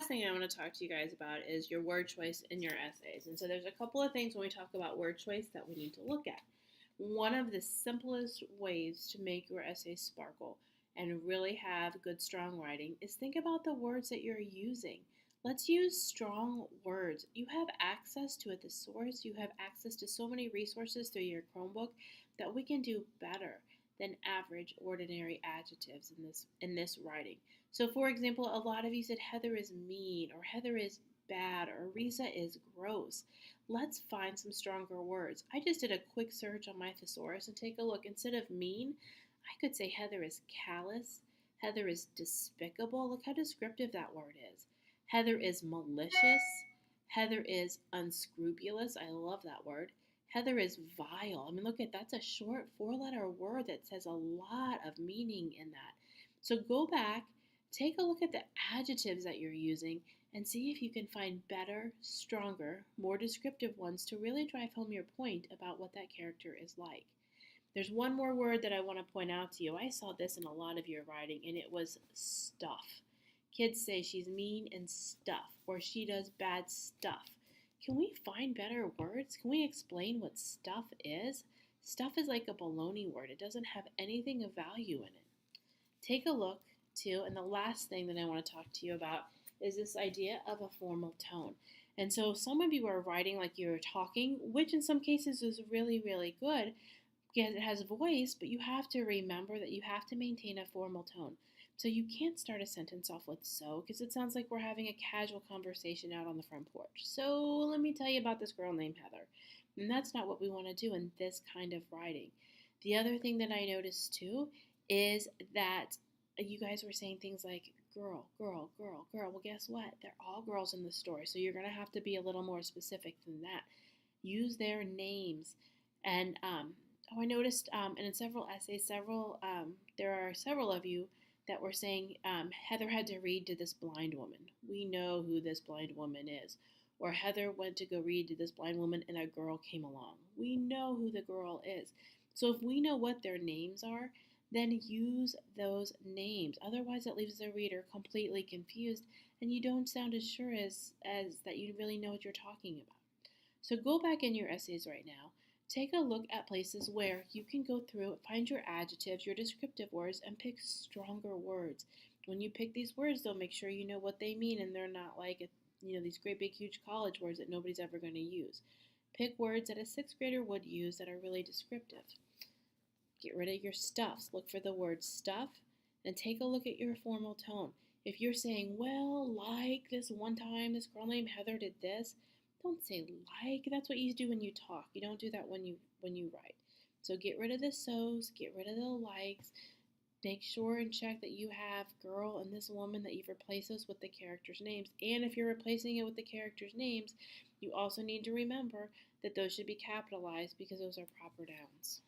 thing I want to talk to you guys about is your word choice in your essays. And so there's a couple of things when we talk about word choice that we need to look at. One of the simplest ways to make your essays sparkle and really have good, strong writing is think about the words that you're using. Let's use strong words. You have access to a thesaurus, you have access to so many resources through your Chromebook that we can do better than average ordinary adjectives in this writing. So for example, a lot of you said Heather is mean or Heather is bad or Risa is gross. Let's find some stronger words. I just did a quick search on my thesaurus and take a look. Instead of mean, I could say Heather is callous. Heather is despicable. Look how descriptive that word is. Heather is malicious. Heather is unscrupulous. I love that word. Heather is vile. I mean, look at that's a short four-letter word that says a lot of meaning in that. So go back, take a look at the adjectives that you're using, and see if you can find better, stronger, more descriptive ones to really drive home your point about what that character is like. There's one more word that I want to point out to you. I saw this in a lot of your writing, and it was stuff. Kids say she's mean and stuff, or she does bad stuff. Can we find better words? Can we explain what stuff is? Stuff is like a baloney word. It doesn't have anything of value in it. Take a look, too, and the last thing that I want to talk to you about is this idea of a formal tone. And so some of you are writing like you're talking, which in some cases is really, really good because it has voice, but you have to remember that you have to maintain a formal tone. So you can't start a sentence off with so because it sounds like we're having a casual conversation out on the front porch. So let me tell you about this girl named Heather. And that's not what we want to do in this kind of writing. The other thing that I noticed too is that you guys were saying things like girl, girl, girl, girl. Well, guess what? They're all girls in the story. So you're going to have to be a little more specific than that. Use their names. And I noticed, and in several essays, there are several of you that were saying Heather had to read to this blind woman. We know who this blind woman is. Or Heather went to go read to this blind woman and a girl came along. We know who the girl is. So if we know what their names are, then use those names. Otherwise, it leaves the reader completely confused and you don't sound as sure as that you really know what you're talking about. So go back in your essays right now. Take a look at places where you can go through, find your adjectives, your descriptive words, and pick stronger words. When you pick these words, though, make sure you know what they mean and they're not like these great big huge college words that nobody's ever going to use. Pick words that a sixth grader would use that are really descriptive. Get rid of your stuffs. Look for the word stuff and take a look at your formal tone. If you're saying, well, like this one time this girl named Heather did this, don't say like. That's what you do when you talk. You don't do that when you write. So get rid of the so's, get rid of the likes. Make sure and check that you have girl and this woman, that you've replaced those with the characters' names. And if you're replacing it with the characters' names, you also need to remember that those should be capitalized because those are proper nouns.